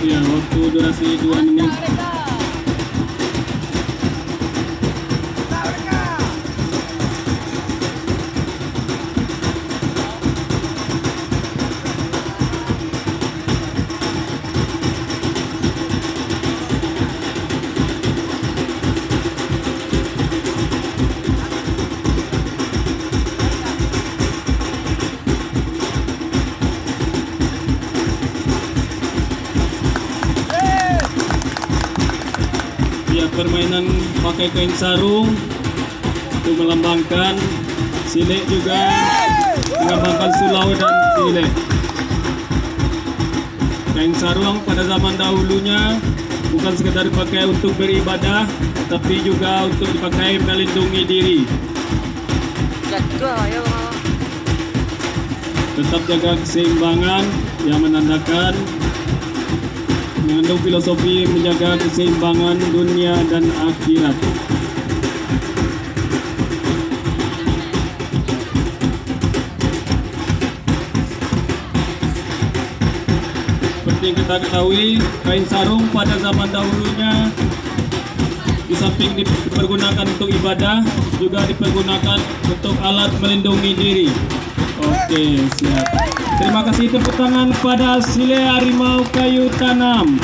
Ya, waktu durasi 2 menit. Ya, permainan pakai kain sarung untuk melambangkan silek, juga melambangkan Sulau dan silek. Kain sarung pada zaman dahulunya bukan sekedar dipakai untuk beribadah, tapi juga untuk dipakai melindungi diri. Tetap jaga keseimbangan yang menandakan mengandung filosofi menjaga keseimbangan dunia dan akhirat. Seperti yang kita ketahui, kain sarung pada zaman dahulunya di samping dipergunakan untuk ibadah, juga dipergunakan untuk alat melindungi diri. Oke, siap. Terima kasih, tepuk tangan pada Sile Harimau Kayu Tanam.